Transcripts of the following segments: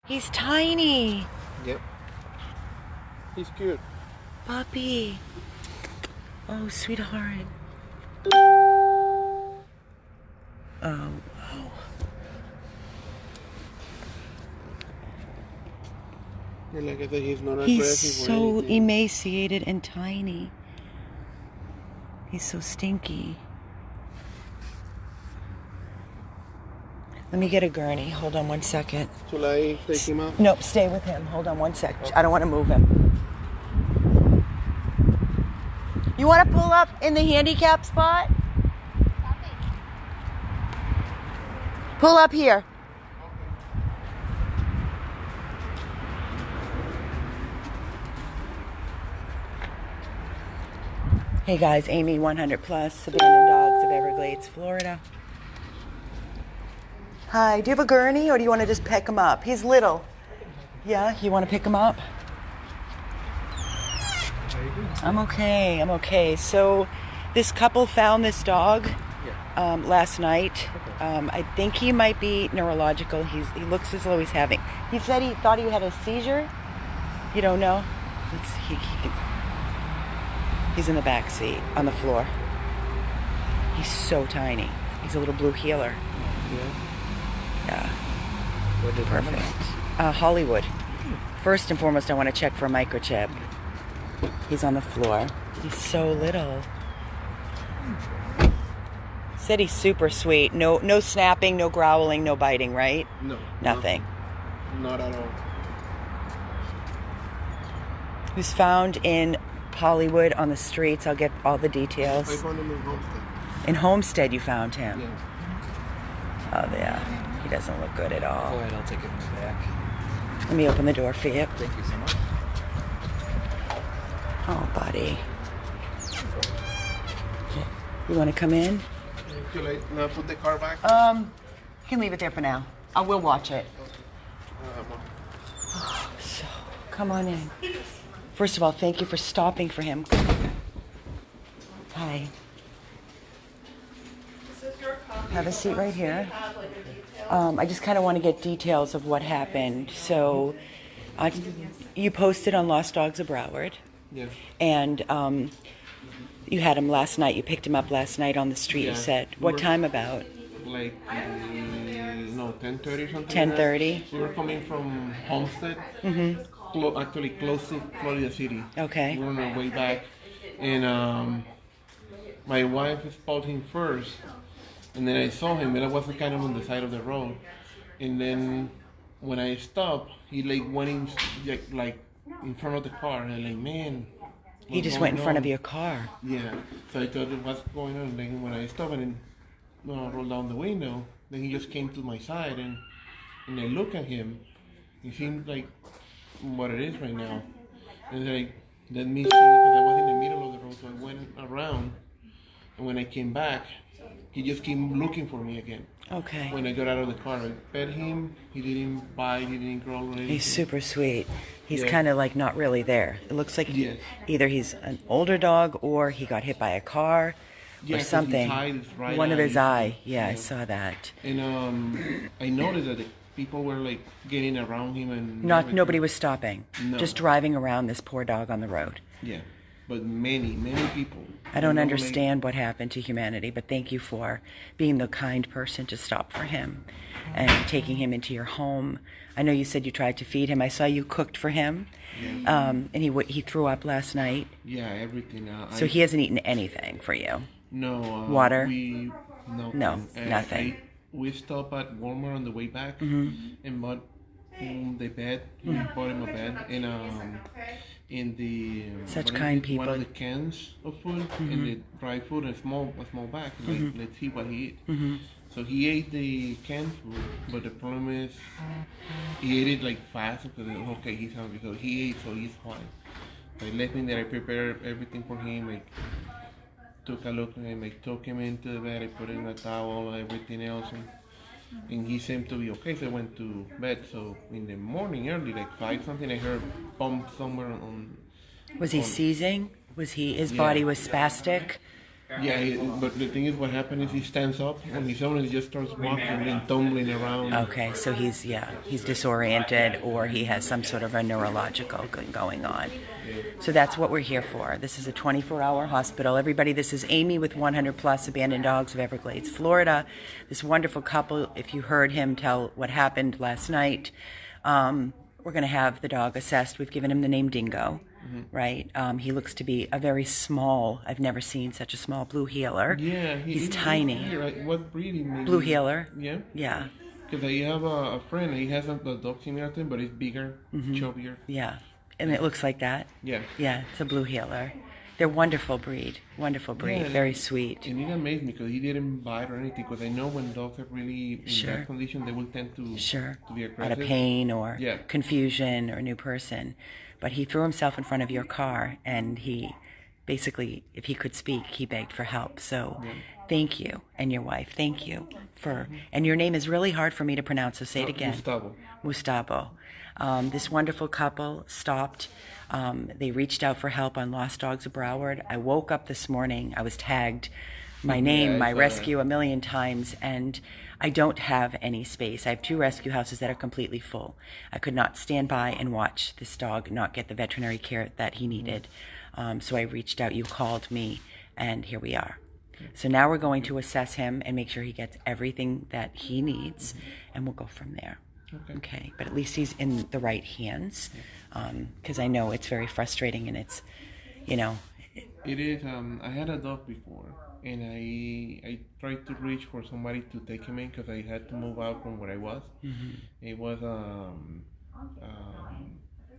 He's tiny. Yep. He's cute. Puppy. Oh, sweetheart. Oh, wow. And like I said, he's not aggressive. He's so emaciated and tiny. He's so stinky. Let me get a gurney. Hold on one second. Should I take him out? Nope, stay with him. Hold on one sec. Okay. I don't want to move him. You want to pull up in the handicap spot? Pull up here. Hey guys, Amy, 100 Plus, Abandoned Dogs of Everglades, Florida. Hi, do you have a gurney or do you want to just pick him up? He's little. Yeah, you want to pick him up? I'm okay. So this couple found this dog last night. I think he might be neurological. He looks as though he's having. He said he thought he had a seizure. You don't know? He's in the back seat on the floor. He's so tiny. He's a little blue heeler. Yeah. Perfect. Hollywood. First and foremost, I want to check for a microchip. He's on the floor. He's so little. Said he's super sweet. No snapping, no growling, no biting, right? No. Nothing. Not at all. He was found in Hollywood on the streets. I'll get all the details. I found him in Homestead. In Homestead you found him? Yeah. Oh, yeah. He doesn't look good at all. Go ahead, I'll take him back. Let me open the door for you. Thank you so much. Oh, buddy. You want to come in? Should I now put the car back? You can leave it there for now. I will watch it. So, come on in. First of all, thank you for stopping for him. Hi. Have a seat right here. I just kind of want to get details of what happened. So, you posted on Lost Dogs of Broward. Yeah. And you had him last night. You picked him up last night on the street, you said. What time about? Like, 10:30 something. 10:30? We were coming from Homestead. Mm-hmm. Actually close to Florida City. Okay. We were on our way back. And my wife spotted him first. And then I saw him, and I was kind of on the side of the road. And then when I stopped, he went in like in front of the car. And I'm like, man. He just went in front of your car. Yeah. So I thought, what's going on? And then when I stopped and rolled down the window, then he just came to my side, and I look at him. He seemed like what it is right now. And like, let me see, because I was in the middle of the road, so I went around. And when I came back, he just came looking for me again. Okay. When I got out of the car, I fed him. He didn't bite, he didn't growl or anything. He's super sweet. He's kind of like not really there. It looks like either he's an older dog or he got hit by a car or something. One of his eye. Yeah, I saw that. And I noticed that people were like getting around him and nobody was stopping. No. Just driving around this poor dog on the road. Yeah. But many people. I don't understand what happened to humanity, but thank you for being the kind person to stop for him and taking him into your home. I know you said you tried to feed him. I saw you cooked for him, and he threw up last night. Yeah, everything. So he hasn't eaten anything for you? No. Water? No, nothing. We stopped at Walmart on the way back and bought the bed. We bought him a bed and in the such kind people. One of the cans of food and the dry food, a small bag. Like, let's see what he ate. So he ate the canned food, but the problem is he ate it like fast because okay, he's hungry. So he ate, so he's fine. So I left him there. I prepared everything for him. I took a look at him. I took him into the bed. I put in a towel, everything else. And he seemed to be okay, so I went to bed. So in the morning, early, like 5 something, I heard bump somewhere on. Was he seizing? Was his body was spastic? Yeah, but the thing is, what happened is he stands up on his own and he just starts walking and tumbling around. Okay, so he's disoriented, or he has some sort of a neurological going on. So that's what we're here for. This is a 24-hour hospital. Everybody, this is Amy with 100 Plus Abandoned Dogs of Everglades, Florida. This wonderful couple, if you heard him tell what happened last night, we're going to have the dog assessed. We've given him the name Dingo, right? He looks to be a very small, I've never seen such a small blue heeler. Yeah. He's tiny. Right. What breed? Maybe? Blue heeler? Yeah. Yeah. Because I have a friend, he has a dog similar to him, but he's bigger, chubbier. Yeah. And it looks like that? Yeah. Yeah, it's a blue heeler. They're wonderful breed, Yeah, very sweet. And it amazed me because he didn't bite or anything. Because I know when dogs are really in that condition, they will tend to be aggressive. Out of pain or confusion or a new person. But he threw himself in front of your car, and he basically, if he could speak, he begged for help. So thank you, and your wife, thank you for, and your name is really hard for me to pronounce, so say it again. Gustavo. This wonderful couple stopped. They reached out for help on Lost Dogs of Broward. I woke up this morning. I was tagged my name, my rescue a million times, and I don't have any space. I have 2 rescue houses that are completely full. I could not stand by and watch this dog not get the veterinary care that he needed. So I reached out. You called me, and here we are. So now we're going to assess him and make sure he gets everything that he needs, and we'll go from there. Okay, but at least he's in the right hands, because I know it's very frustrating, and it's, you know. It is. I had a dog before, and I tried to reach for somebody to take him in because I had to move out from where I was. It was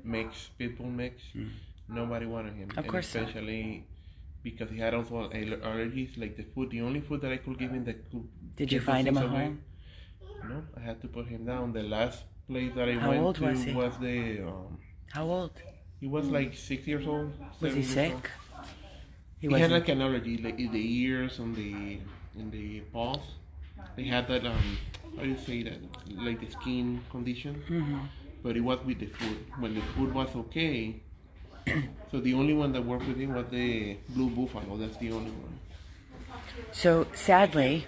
mix, pit bull mix. Nobody wanted him, of course, especially because he had also allergies, like the food. The only food that I could give him that could. Did you find him a home? No, I had to put him down. The last place that I How went old to was he? the. How old? He was like 6 years old. Was he sick? He had like an allergy, like in the ears and in the paws. They had that how do you say that? Like the skin condition. But it was with the food. When the food was okay, so the only one that worked with him was the blue buffalo. That's the only one. So sadly,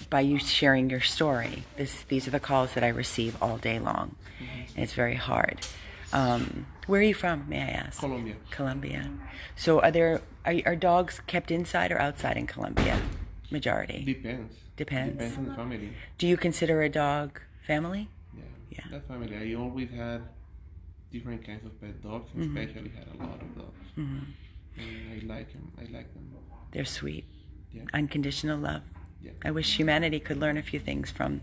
by you sharing your story, these are the calls that I receive all day long, and it's very hard. Where are you from, may I ask? Colombia. Colombia. So are dogs kept inside or outside in Colombia? Majority. Depends. Depends on the family. Do you consider a dog family? Yeah. That family. I always had different kinds of pet dogs, especially had a lot of dogs. And I like them. They're sweet. Yeah. Unconditional love. Yeah. I wish humanity could learn a few things from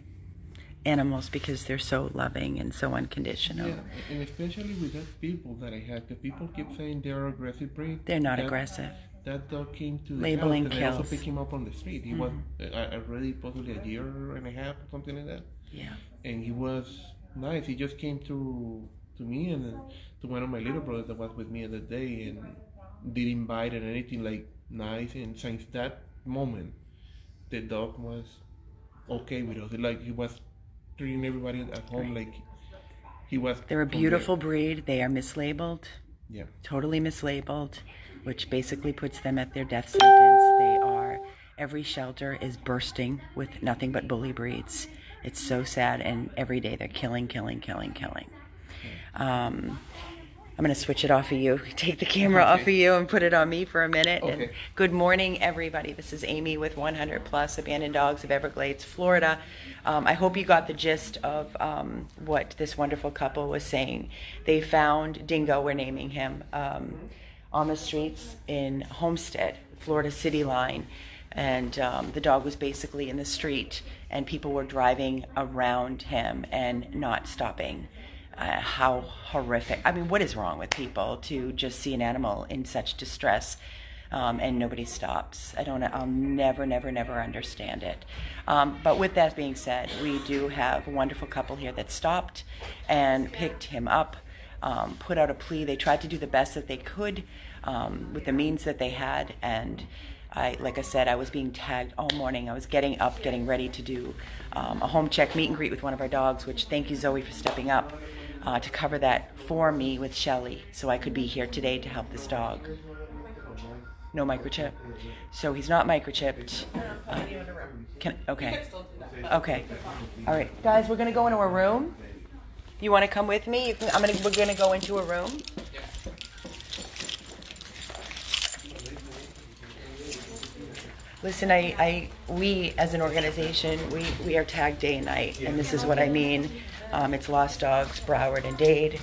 animals because they're so loving and so unconditional. Yeah, and especially with that people that I had, because people keep saying they're aggressive breed. They're not aggressive. That dog came to the Labeling house, and kills. I also picked him up on the street. He was already possibly a year and a half or something like that. Yeah. And he was nice. He just came to me and to one of my little brothers that was with me that day and didn't bite and anything, like nice. And since that moment, the dog was okay with us. Like he was treating everybody at home like he was. They're a beautiful breed. They are mislabeled. Yeah. Totally mislabeled, which basically puts them at their death sentence. Every shelter is bursting with nothing but bully breeds. It's so sad, and every day they're killing. I'm going to switch it off of you, take the camera off of you and put it on me for a minute. Okay. And good morning, everybody. This is Amy with 100 Plus Abandoned Dogs of Everglades, Florida. I hope you got the gist of what this wonderful couple was saying. They found Dingo, we're naming him, on the streets in Homestead, Florida city line. And the dog was basically in the street, and people were driving around him and not stopping. How horrific. I mean, what is wrong with people to just see an animal in such distress and nobody stops? I'll never understand it. But with that being said, we do have a wonderful couple here that stopped and picked him up, put out a plea. They tried to do the best that they could with the means that they had, and like I said, I was being tagged all morning. I was getting up, getting ready to do a home check meet and greet with one of our dogs, which thank you, Zoe, for stepping up to cover that for me with Shelly, so I could be here today to help this dog. No microchip. So he's not microchipped. Okay. Okay. All right, guys, we're gonna go into a room. You want to come with me? We're gonna go into a room. Listen, we as an organization, we are tagged day and night, and this is what I mean. It's Lost Dogs, Broward, and Dade.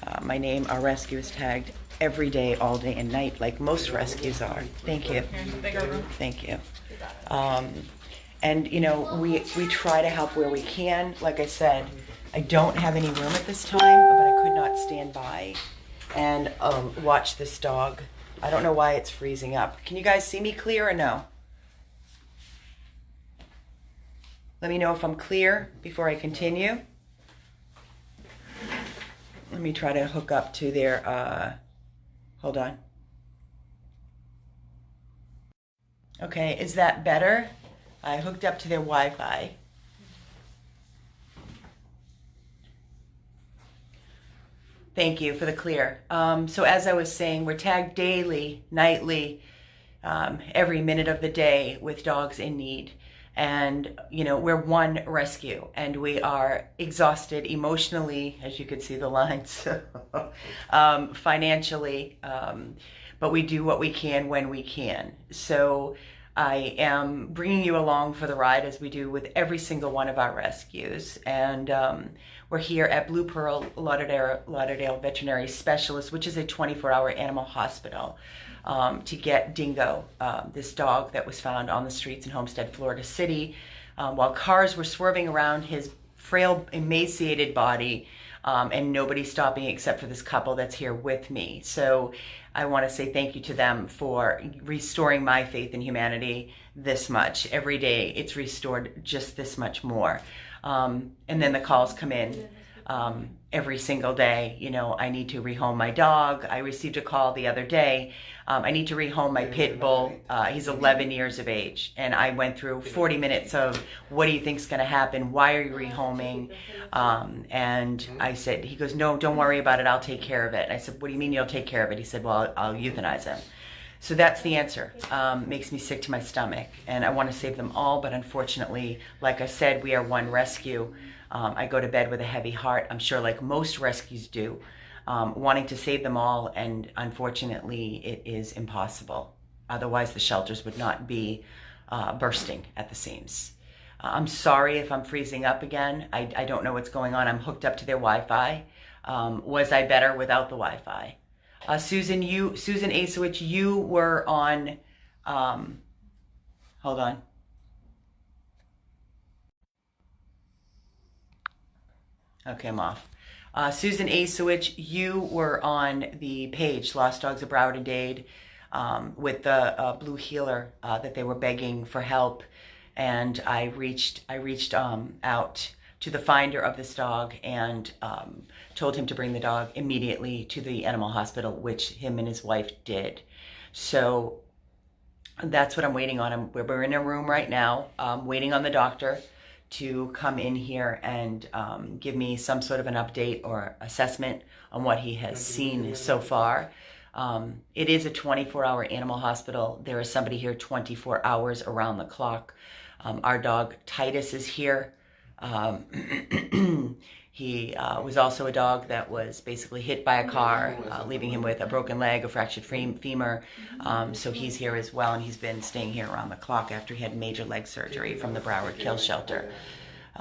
Our rescue is tagged every day, all day and night, like most rescues are. Thank you. Thank you. And you know, we try to help where we can. Like I said, I don't have any room at this time, but I could not stand by and watch this dog. I don't know why it's freezing up. Can you guys see me clear or no? Let me know if I'm clear before I continue. Let me try to hook up to their, hold on. Okay, is that better? I hooked up to their Wi-Fi. Thank you for the clear. So as I was saying, we're tagged daily, nightly, every minute of the day with dogs in need. And, you know, we're one rescue, and we are exhausted emotionally, as you can see the lines, financially, but we do what we can when we can. So I am bringing you along for the ride, as we do with every single one of our rescues. And we're here at Blue Pearl Lauderdale Veterinary Specialist, which is a 24-hour animal hospital, to get Dingo, this dog that was found on the streets in Homestead, Florida City, while cars were swerving around his frail, emaciated body, and nobody stopping except for this couple that's here with me. So I want to say thank you to them for restoring my faith in humanity this much. Every day it's restored just this much more. And then the calls come in every single day. You know, I need to rehome my dog. I received a call the other day. I need to rehome my pit bull. He's 11 years of age. And I went through 40 minutes of, what do you think's going to happen? Why are you rehoming? And I said, he goes, no, don't worry about it. I'll take care of it. And I said, what do you mean you'll take care of it? He said, well, I'll euthanize him. So that's the answer. Makes me sick to my stomach. And I want to save them all. But unfortunately, like I said, we are one rescue. I go to bed with a heavy heart. I'm sure like most rescues do. Wanting to save them all, and unfortunately it is impossible. Otherwise the shelters would not be bursting at the seams. I'm sorry if I'm freezing up again. I don't know what's going on. I'm hooked up to their Wi-Fi. Was I better without the Wi-Fi? Susan Asowich, you were on, hold on. Okay, I'm off. Susan Asowich, you were on the page, Lost Dogs of Broward and Dade, with the blue heeler that they were begging for help. And I reached out to the finder of this dog and told him to bring the dog immediately to the animal hospital, which him and his wife did. So that's what I'm waiting on. We're in a room right now, waiting on the doctor to come in here and give me some sort of an update or assessment on what he has seen so far. It is a 24-hour animal hospital. There is somebody here 24 hours around the clock. Our dog Titus is here. He was also a dog that was basically hit by a car, leaving him with a broken leg, a fractured femur. So he's here as well, and he's been staying here around the clock after he had major leg surgery from the Broward Kill Shelter.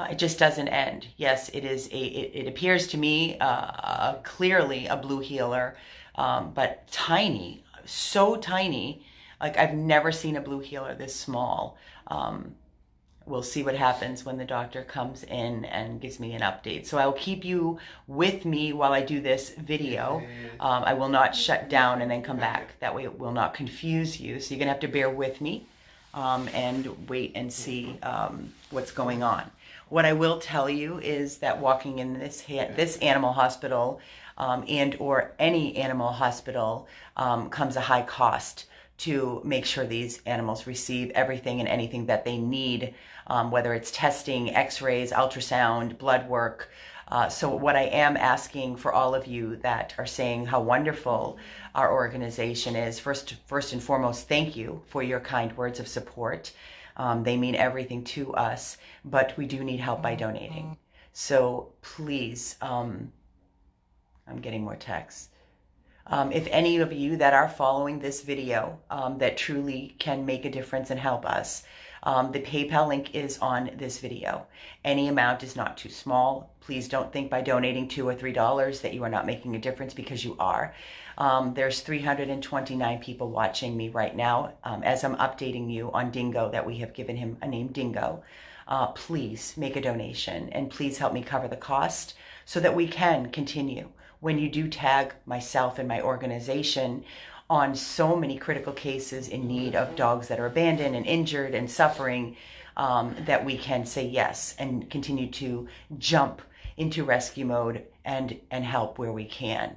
It just doesn't end. Yes, it is. It appears to me clearly a blue heeler, but tiny, so tiny. Like I've never seen a blue heeler this small. We'll see what happens when the doctor comes in and gives me an update. So I will keep you with me while I do this video. I will not shut down and then come back. That way it will not confuse you. So you're gonna have to bear with me and wait and see what's going on. What I will tell you is that walking in this animal hospital and or any animal hospital comes a high cost to make sure these animals receive everything and anything that they need, whether it's testing, x-rays, ultrasound, blood work, So what I am asking for all of you that are saying how wonderful our organization is, first and foremost, thank you for your kind words of support. They mean everything to us, but we do need help by donating. So please, I'm getting more texts. If any of you that are following this video that truly can make a difference and help us, the PayPal link is on this video. Any amount is not too small. Please don't think by donating $2 or $3 that you are not making a difference, because you are. There's 329 people watching me right now as I'm updating you on Dingo, that we have given him a name, Dingo. Please make a donation, and please help me cover the cost so that we can continue. When you do tag myself and my organization on so many critical cases in need of dogs that are abandoned and injured and suffering, that we can say yes and continue to jump into rescue mode and help where we can.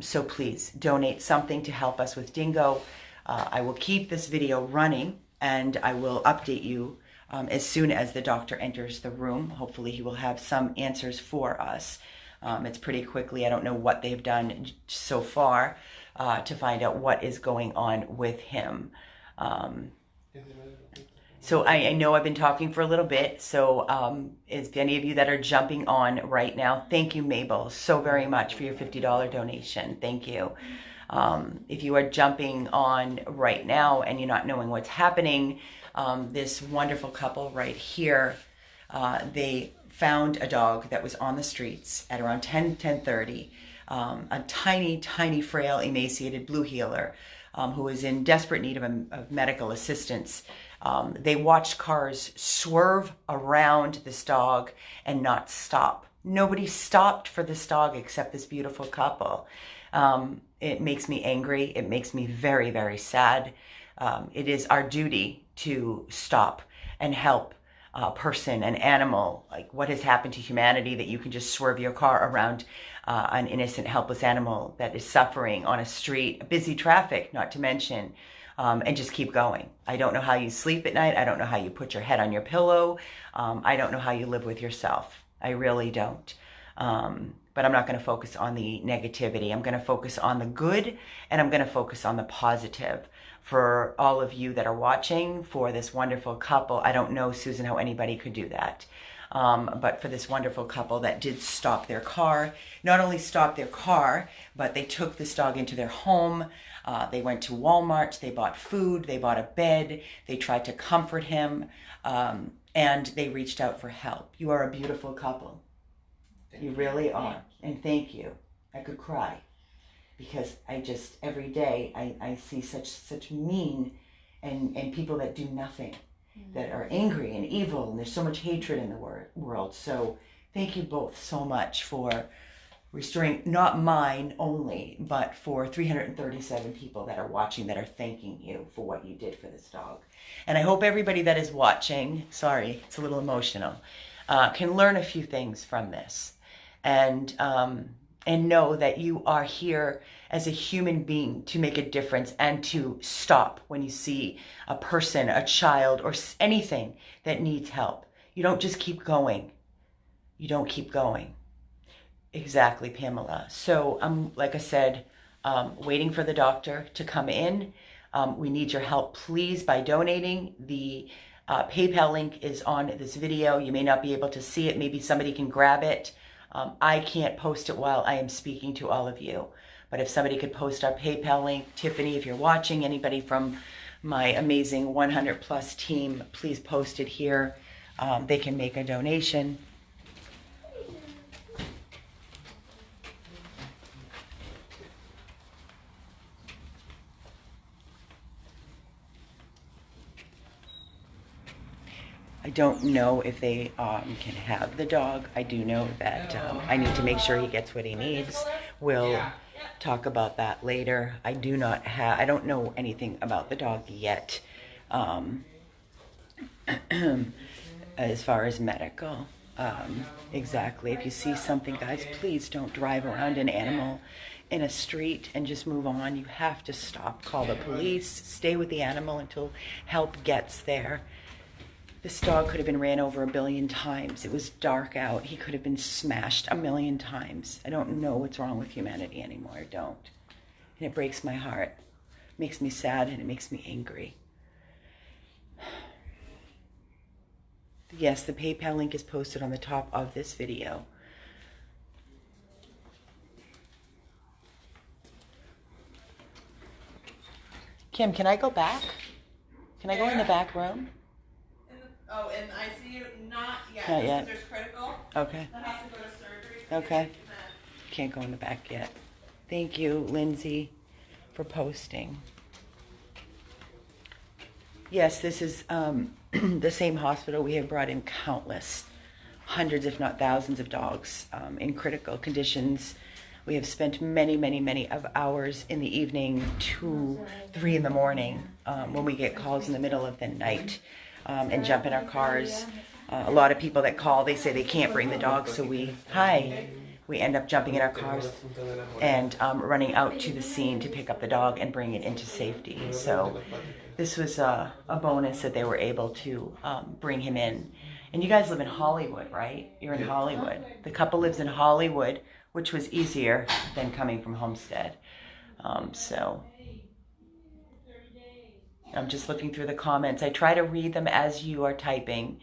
So please donate something to help us with Dingo. I will keep this video running, and I will update you as soon as the doctor enters the room. Hopefully he will have some answers for us. It's pretty quickly. I don't know what they've done so far to find out what is going on with him. So I know I've been talking for a little bit. So if any of you that are jumping on right now, thank you, Mabel, so very much for your $50 donation. Thank you. If you are jumping on right now and you're not knowing what's happening, this wonderful couple right here, they found a dog that was on the streets at around 10:30, a tiny, frail, emaciated blue heeler who was in desperate need of medical assistance. They watched cars swerve around this dog and not stop. Nobody stopped for this dog except this beautiful couple. It makes me angry. It makes me very, very sad. It is our duty to stop and help person, an animal. Like, what has happened to humanity that you can just swerve your car around an innocent, helpless animal that is suffering on a street, busy traffic, not to mention, and just keep going. I don't know how you sleep at night. I don't know how you put your head on your pillow. I don't know how you live with yourself. I really don't. But I'm not going to focus on the negativity. I'm going to focus on the good, and I'm going to focus on the positive. For all of you that are watching, for this wonderful couple, I don't know, Susan, how anybody could do that. But for this wonderful couple that did stop their car, not only stop their car, but they took this dog into their home. They went to Walmart, they bought food, they bought a bed, they tried to comfort him, and they reached out for help. You are a beautiful couple. You really are. And thank you. I could cry. Because I just, every day, I see such mean and people that do nothing, that are angry and evil, and there's so much hatred in the world. So thank you both so much for restoring, not mine only, but for 337 people that are watching, that are thanking you for what you did for this dog. And I hope everybody that is watching, sorry, it's a little emotional, can learn a few things from this. And know that you are here as a human being to make a difference and to stop when you see a person, a child, or anything that needs help. You don't just keep going. You don't keep going. Exactly, Pamela. So like I said, waiting for the doctor to come in. We need your help, please, by donating. The PayPal link is on this video. You may not be able to see it. Maybe somebody can grab it. I can't post it while I am speaking to all of you. But if somebody could post our PayPal link, Tiffany, if you're watching, anybody from my amazing 100+ team, please post it here. They can make a donation. I don't know if they can have the dog. I do know that I need to make sure he gets what he needs. We'll talk about that later. I don't know anything about the dog yet, as far as medical. Exactly. If you see something, guys, please don't drive around an animal in a street and just move on. You have to stop, call the police, stay with the animal until help gets there. This dog could have been ran over 1 billion times. It was dark out. He could have been smashed 1 million times. I don't know what's wrong with humanity anymore. I don't. And it breaks my heart. It makes me sad and it makes me angry. Yes, the PayPal link is posted on the top of this video. Kim, can I go back? Can I go in the back room? In ICU? Not yet. Not yet. There's critical. Okay. That has to go to surgery. Okay. Can't go in the back yet. Thank you, Lindsay, for posting. Yes, this is the same hospital. We have brought in countless, hundreds if not thousands of dogs in critical conditions. We have spent many of hours in the evening, 2, 3 in the morning, when we get calls in the middle of the night, and jump in our cars. A lot of people that call, they say they can't bring the dog, so we end up jumping in our cars and running out to the scene to pick up the dog and bring it into safety. So this was a bonus that they were able to bring him in. And you guys live in Hollywood, right? You're in Hollywood. The couple lives in Hollywood, which was easier than coming from Homestead. So I'm just looking through the comments. I try to read them as you are typing.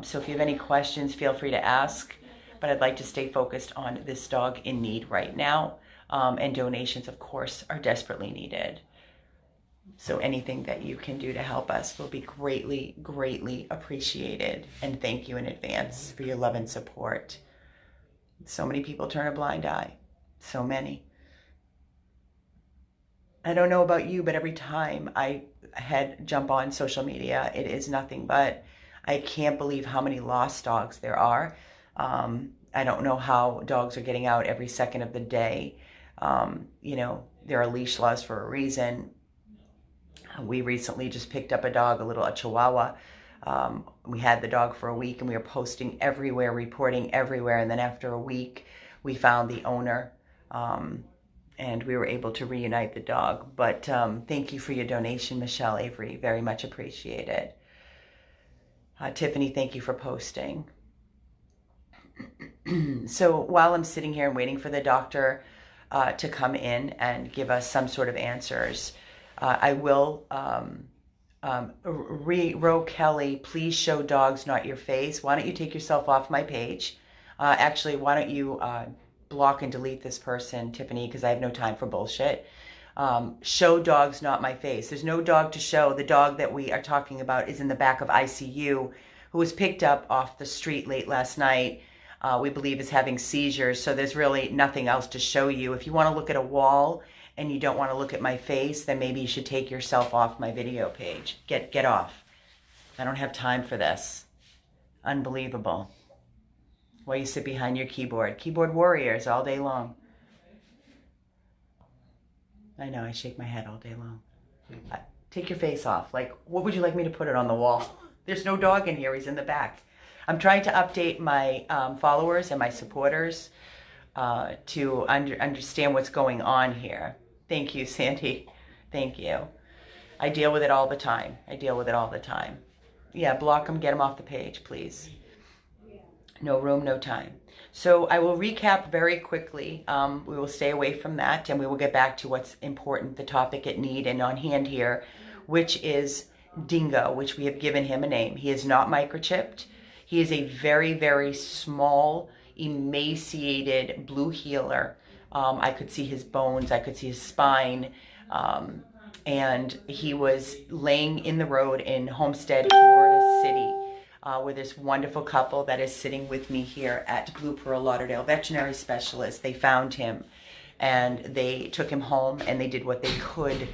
So if you have any questions, feel free to ask. But I'd like to stay focused on this dog in need right now. And donations, of course, are desperately needed. So anything that you can do to help us will be greatly appreciated. And thank you in advance for your love and support. So many people turn a blind eye. So many. I don't know about you, but every time I jump on social media, it is nothing but, I can't believe how many lost dogs there are. I don't know how dogs are getting out every second of the day. You know, there are leash laws for a reason. We recently just picked up a Chihuahua. We had the dog for a week and we were posting everywhere, reporting everywhere. And then after a week, we found the owner and we were able to reunite the dog. But thank you for your donation, Michelle Avery. Very much appreciated. Tiffany, thank you for posting. So while I'm sitting here and waiting for the doctor to come in and give us some sort of answers, I will, Ro Kelly, please show dogs, not your face. Why don't you take yourself off my page? Actually, why don't you block and delete this person, Tiffany, because I have no time for bullshit. Show dogs, not my face. There's no dog to show. The dog that we are talking about is in the back of ICU, who was picked up off the street late last night. We believe is having seizures, so there's really nothing else to show you. If you want to look at a wall and you don't want to look at my face, then maybe you should take yourself off my video page. Get off. I don't have time for this. Unbelievable. While you sit behind your keyboard. Keyboard warriors all day long. I know, I shake my head all day long. Take your face off. Like, what would you like me to put it on the wall? There's no dog in here. He's in the back. I'm trying to update my followers and my supporters to understand what's going on here. Thank you, Sandy. Thank you. I deal with it all the time. Yeah, block them, get them off the page, please. No room, no time. So I will recap very quickly. We will stay away from that and we will get back to what's important, the topic at need and on hand here, which is Dingo, which we have given him a name. He is not microchipped. He is a very small, emaciated blue heeler. I could see his bones, I could see his spine, and he was laying in the road in Homestead, Florida City, with this wonderful couple that is sitting with me here at Blue Pearl Lauderdale Veterinary Specialist. They found him and they took him home and they did what they could.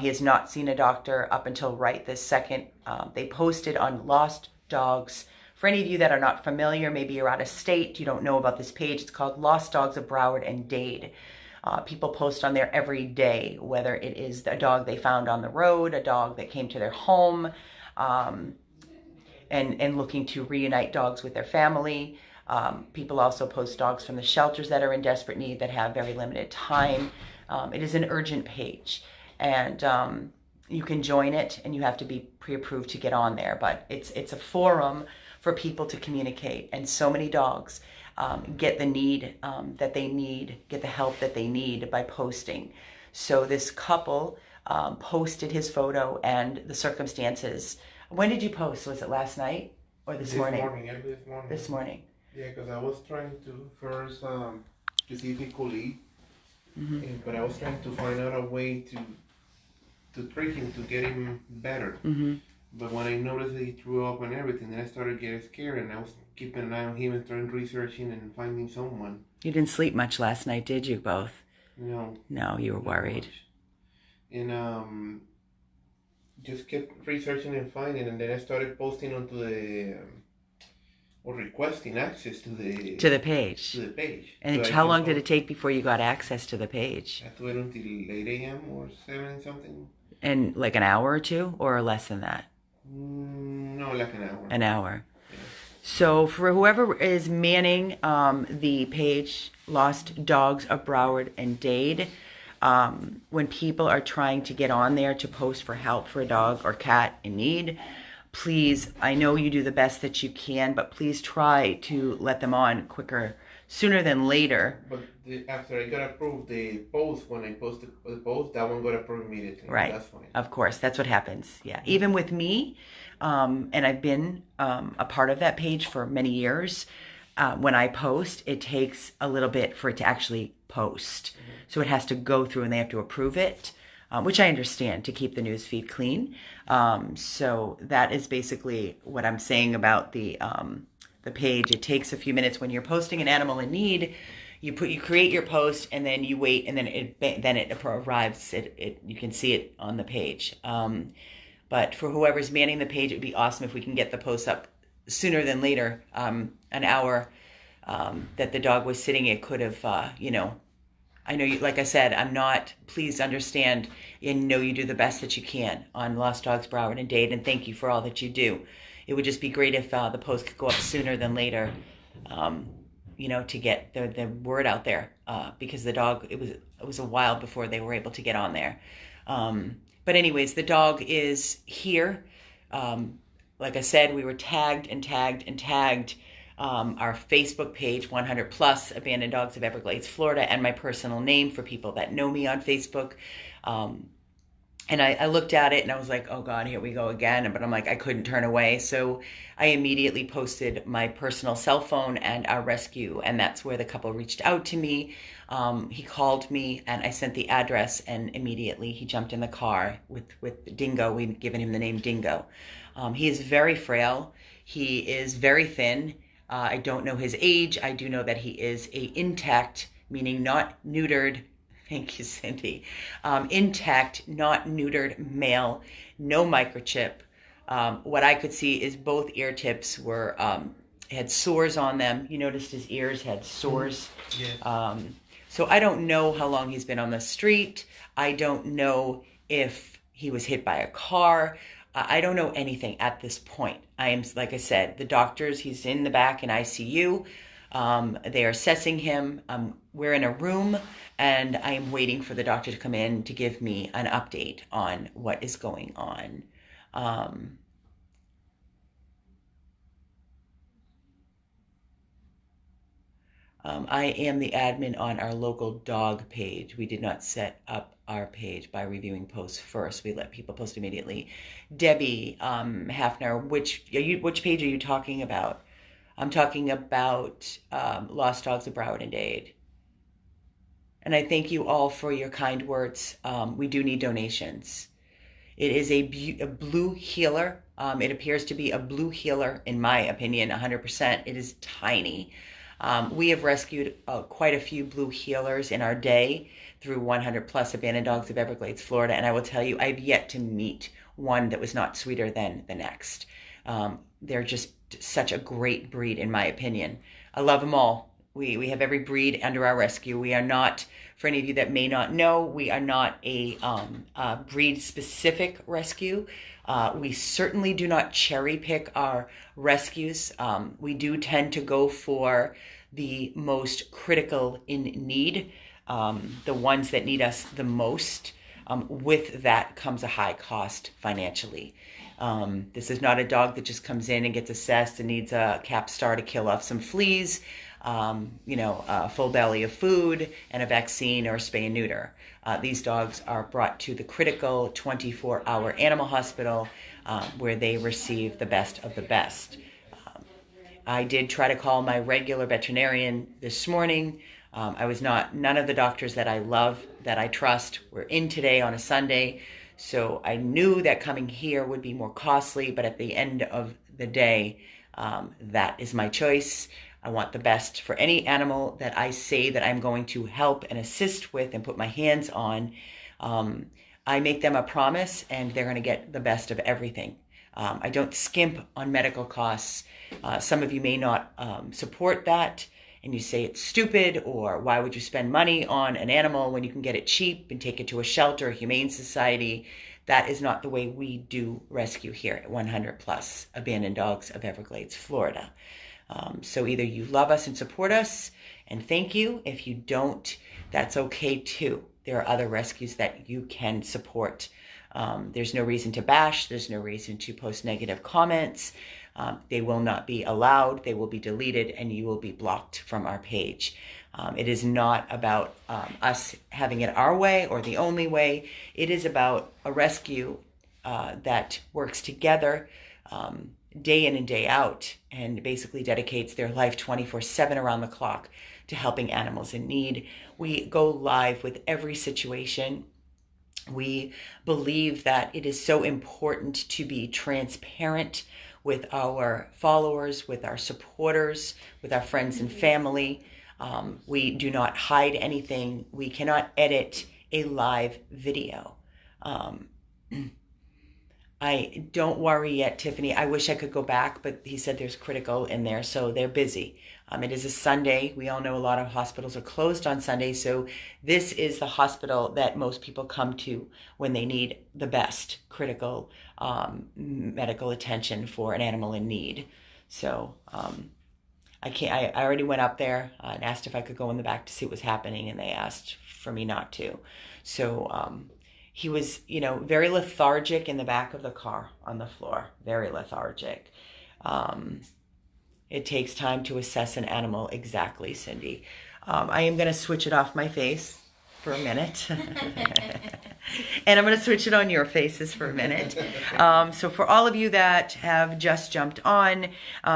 He has not seen a doctor up until right this second. They posted on Lost Dogs. For any of you that are not familiar, maybe you're out of state, you don't know about this page, it's called Lost Dogs of Broward and Dade. People post on there every day, whether it is a dog they found on the road, a dog that came to their home, and looking to reunite dogs with their family. People also post dogs from the shelters that are in desperate need that have very limited time. It is an urgent page. And You can join it, and you have to be pre-approved to get on there. But it's a forum for people to communicate, and so many dogs get the need that they need, get the help that they need by posting. So this couple posted his photo and the circumstances. When did you post? Was it last night or this morning? This morning. This morning. Yeah, because I was trying to first to see if he could eat, but I was trying to find out a way to trick him to get him better. But when I noticed that he threw up and everything, then I started getting scared, and I was keeping an eye on him and started researching and finding someone. You didn't sleep much last night, did you both? No. No, you were worried. And just kept researching and finding, and then I started posting onto the or requesting access to the page. And So how long did it take before you got access to the page? I had to wait until 8 a.m. or 7 something. And like an hour or two, or less than that? No, like an hour. An hour. Yeah. So for whoever is manning the page, Lost Dogs of Broward and Dade, when people are trying to get on there to post for help for a dog or cat in need, please, I know you do the best that you can, but please try to let them on quicker, sooner than later. But after I got approved, the post, when I posted the post, that one got approved immediately. Right. That's fine. Of course, that's what happens. Yeah. Even with me, and I've been a part of that page for many years, when I post, it takes a little bit for it to actually post. So it has to go through and they have to approve it, which I understand, to keep the news feed clean. So that is basically what I'm saying about the page. It takes a few minutes when you're posting an animal in need. You create your post, and then you wait, and then it arrives. You can see it on the page. But for whoever's manning the page, it would be awesome if we can get the post up sooner than later. An hour that the dog was sitting, it could have, I know you, like I said, I'm not, please understand and know you do the best that you can on Lost Dogs Broward and Dade, and thank you for all that you do. It would just be great if the post could go up sooner than later, to get the word out there, because the dog, it was a while before they were able to get on there. But anyways, the dog is here. Like I said, we were tagged our Facebook page, 100 Plus Abandoned Dogs of Everglades, Florida, and my personal name for people that know me on Facebook. And I looked at it and I was like, oh God, here we go again. But I'm like, I couldn't turn away. So I immediately posted my personal cell phone and our rescue. And that's where the couple reached out to me. He called me and I sent the address, and immediately he jumped in the car with Dingo. We've given him the name Dingo. He is very frail. He is very thin. I don't know his age. I do know that he is intact, meaning not neutered. Thank you, Cindy. Intact, not neutered male, no microchip. What I could see is both ear tips had sores on them. You noticed his ears had sores. Yeah. So I don't know how long he's been on the street. I don't know if he was hit by a car. I don't know anything at this point. Like I said, the doctors, he's in the back in ICU. They are assessing him. We're in a room, and I am waiting for the doctor to come in to give me an update on what is going on. I am the admin on our local dog page. We did not set up our page by reviewing posts first. We let people post immediately. Debbie Hafner, which page are you talking about? I'm talking about Lost Dogs of Broward and Dade. And I thank you all for your kind words. We do need donations. It is a blue healer. It appears to be a blue healer, in my opinion, 100%. It is tiny. We have rescued quite a few blue healers in our day through 100 Plus Abandoned Dogs of Everglades, Florida. And I will tell you, I've yet to meet one that was not sweeter than the next. They're just such a great breed, in my opinion. I love them all. We have every breed under our rescue. We are not, for any of you that may not know, we are not a breed-specific rescue. We certainly do not cherry pick our rescues. We do tend to go for the most critical in need, the ones that need us the most. With that comes a high cost financially. This is not a dog that just comes in and gets assessed and needs a Capstar to kill off some fleas, a full belly of food and a vaccine or a spay and neuter. These dogs are brought to the critical 24-hour animal hospital where they receive the best of the best. I did try to call my regular veterinarian this morning. None of the doctors that I love, that I trust, were in today on a Sunday. So I knew that coming here would be more costly, but at the end of the day, that is my choice. I want the best for any animal that I say that I'm going to help and assist with and put my hands on. I make them a promise, and they're going to get the best of everything. I don't skimp on medical costs. Some of you may not support that, and you say it's stupid, or why would you spend money on an animal when you can get it cheap and take it to a shelter, a humane society? That is not the way we do rescue here at 100 Plus Abandoned Dogs of Everglades, Florida. So either you love us and support us, and thank you. If you don't, that's okay too. There are other rescues that you can support. There's no reason to bash. There's no reason to post negative comments. They will not be allowed. They will be deleted, and you will be blocked from our page. It is not about us having it our way or the only way. It is about a rescue that works together day in and day out, and basically dedicates their life 24/7 around the clock to helping animals in need. We go live with every situation. We believe that it is so important to be transparent with our followers, with our supporters, with our friends and family. We do not hide anything. We cannot edit a live video. I don't worry yet, Tiffany. I wish I could go back, but he said there's critical in there, so they're busy. It is a Sunday. We all know a lot of hospitals are closed on Sunday, so this is the hospital that most people come to when they need the best critical medical attention for an animal in need. So I already went up there and asked if I could go in the back to see what was happening, and they asked for me not to. So he was, very lethargic in the back of the car on the floor, very lethargic. It takes time to assess an animal. Exactly, Cindy. I am going to switch it off my face for a minute. And I'm going to switch it on your faces for a minute. So for all of you that have just jumped on,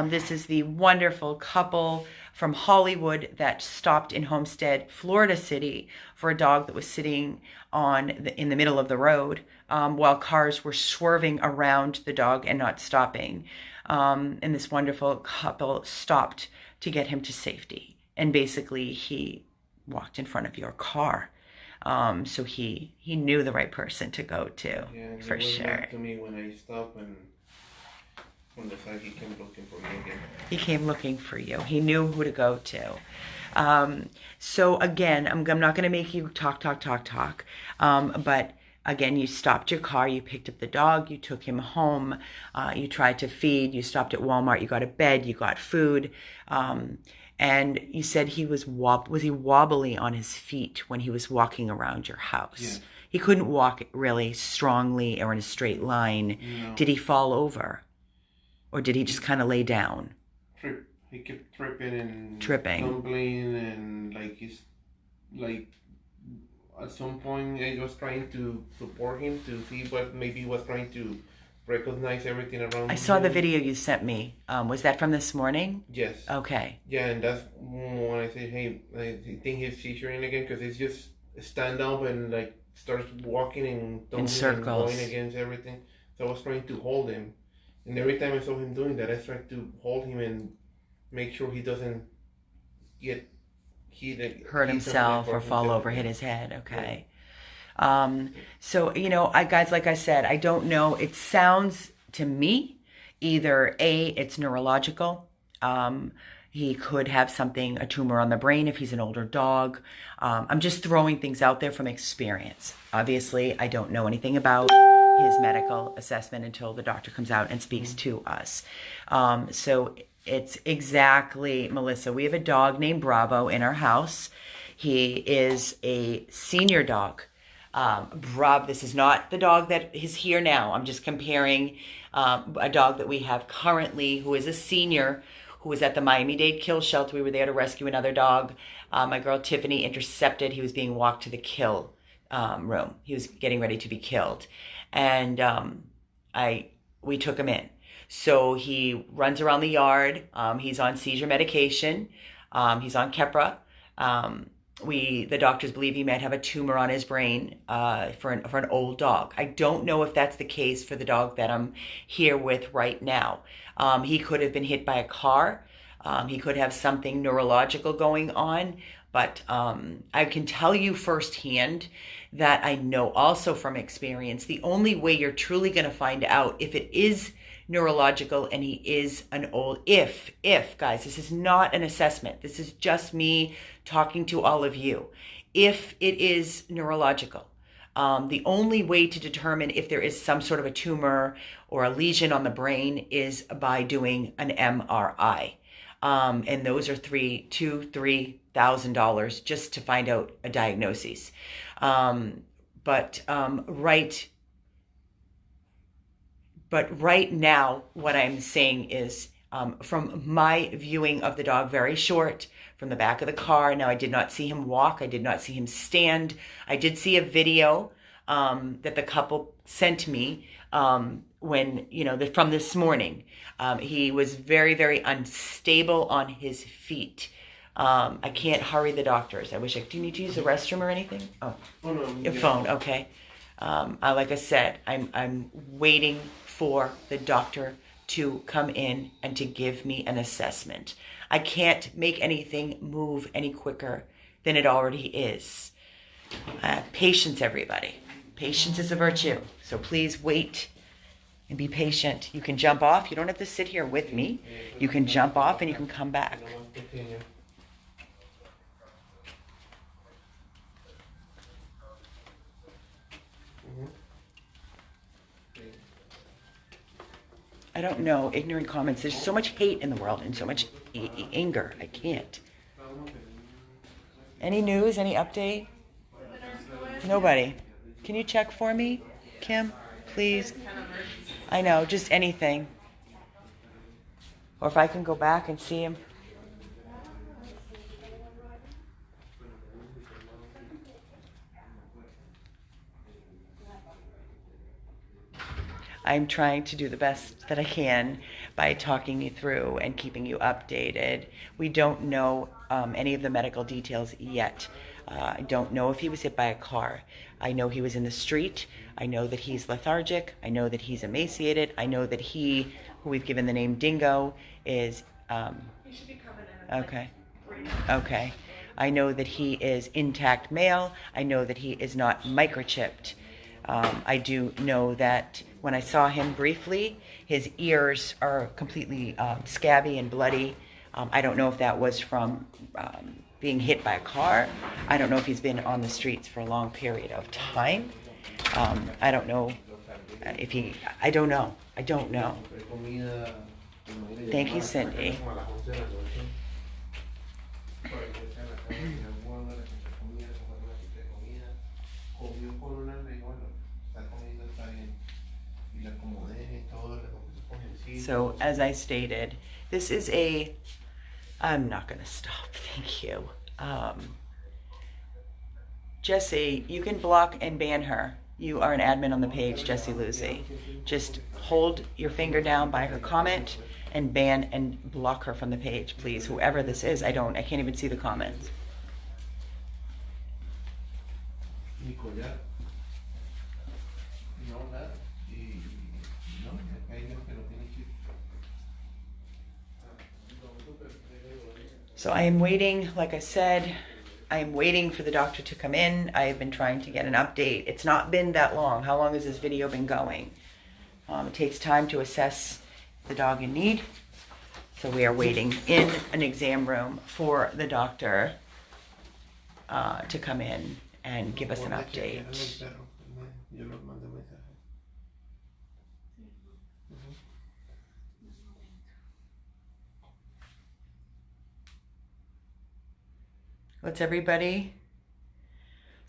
this is the wonderful couple from Hollywood that stopped in Homestead, Florida City for a dog that was sitting in the middle of the road while cars were swerving around the dog and not stopping. And this wonderful couple stopped to get him to safety. And basically he walked in front of your car. So he knew the right person to go to, yeah, for sure. To me when I stopped, and on the side he came looking for me again. He came looking for you. He knew who to go to. So again, I'm not going to make you talk. But again, you stopped your car, you picked up the dog, you took him home, you tried to feed, you stopped at Walmart, you got a bed, you got food. And you said he was he wobbly on his feet when he was walking around your house? Yeah. He couldn't walk really strongly or in a straight line. No. Did he fall over? Or did he just kind of lay down? He kept tripping and tumbling, and at some point I was trying to support him to see what maybe he was trying to recognize everything around him. I saw the video you sent me. Was that from this morning? Yes. Okay. Yeah, and that's when I say, hey, I think he's seizuring again, because he's just stand up and starts walking and in circles and going against everything. So I was trying to hold him, and every time I saw him doing that, I tried to hold him and make sure he doesn't hurt himself or fall over, hit his head. Okay. Yeah. So, guys, like I said, I don't know. It sounds to me either it's neurological. He could have a tumor on the brain if he's an older dog. I'm just throwing things out there from experience. Obviously, I don't know anything about his medical assessment until the doctor comes out and speaks to us. So it's exactly, Melissa, we have a dog named Bravo in our house. He is a senior dog. This is not the dog that is here now. I'm just comparing a dog that we have currently who is a senior who was at the Miami-Dade kill shelter. We were there to rescue another dog. My girl Tiffany intercepted. He was being walked to the kill room. He was getting ready to be killed. And we took him in. So he runs around the yard. He's on seizure medication. He's on Keppra. The doctors believe he might have a tumor on his brain for an old dog. I don't know if that's the case for the dog that I'm here with right now. He could have been hit by a car. He could have something neurological going on. But I can tell you firsthand that I know also from experience, the only way you're truly going to find out if it is neurological and he is an old, if guys, this is not an assessment. This is just me talking to all of you. If it is neurological, the only way to determine if there is some sort of a tumor or a lesion on the brain is by doing an MRI. And those are $3,000 just to find out a diagnosis. But right now, what I'm saying is, from my viewing of the dog, very short, from the back of the car. Now, I did not see him walk. I did not see him stand. I did see a video that the couple sent me from this morning. He was very, very unstable on his feet. I can't hurry the doctors. Do you need to use the restroom or anything? Oh no, your phone. Okay. Like I said, I'm waiting for the doctor to come in and to give me an assessment. I can't make anything move any quicker than it already is. Patience, everybody. Patience is a virtue. So please wait and be patient. You can jump off. You don't have to sit here with me. You can jump off and you can come back. I don't know. Ignorant comments. There's so much hate in the world and so much anger. I can't. Any news? Any update? Nobody. Can you check for me, Kim? Please. I know. Just anything. Or if I can go back and see him. I'm trying to do the best that I can by talking you through and keeping you updated. We don't know any of the medical details yet. I don't know if he was hit by a car. I know he was in the street. I know that he's lethargic. I know that he's emaciated. I know that he, who we've given the name Dingo, is... He should be coming in. Okay. Okay. I know that he is intact male. I know that he is not microchipped. I do know that when I saw him briefly, his ears are completely scabby and bloody. I don't know if that was from being hit by a car. I don't know if he's been on the streets for a long period of time. I don't know if he... I don't know. I don't know. Thank you, Cindy. So, as I stated, this is a... I'm not going to stop. Thank you. Jesse, you can block and ban her. You are an admin on the page, Jessie Lucy. Just hold your finger down by her comment and ban and block her from the page, please. Whoever this is, I can't even see the comments. So I am waiting, like I said, I am waiting for the doctor to come in. I have been trying to get an update. It's not been that long. How long has this video been going? It takes time to assess the dog in need. So we are waiting in an exam room for the doctor to come in and give us an update. What's everybody?